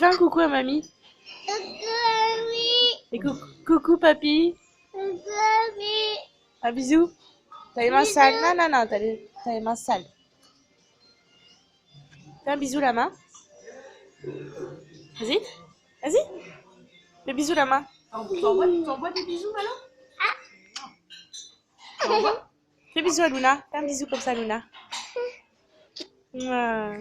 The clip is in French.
Fais un coucou à mamie. Et coucou papy. Un bisou. T'as les mains sales. Non, non, non, t'as les mains sales. Fais un bisou la main. Vas-y. Vas-y. Fais bisou la main. T'envoies des bisous alors? T'envoies? Fais bisou à Luna. Fais un bisou comme ça, Luna. Mouah.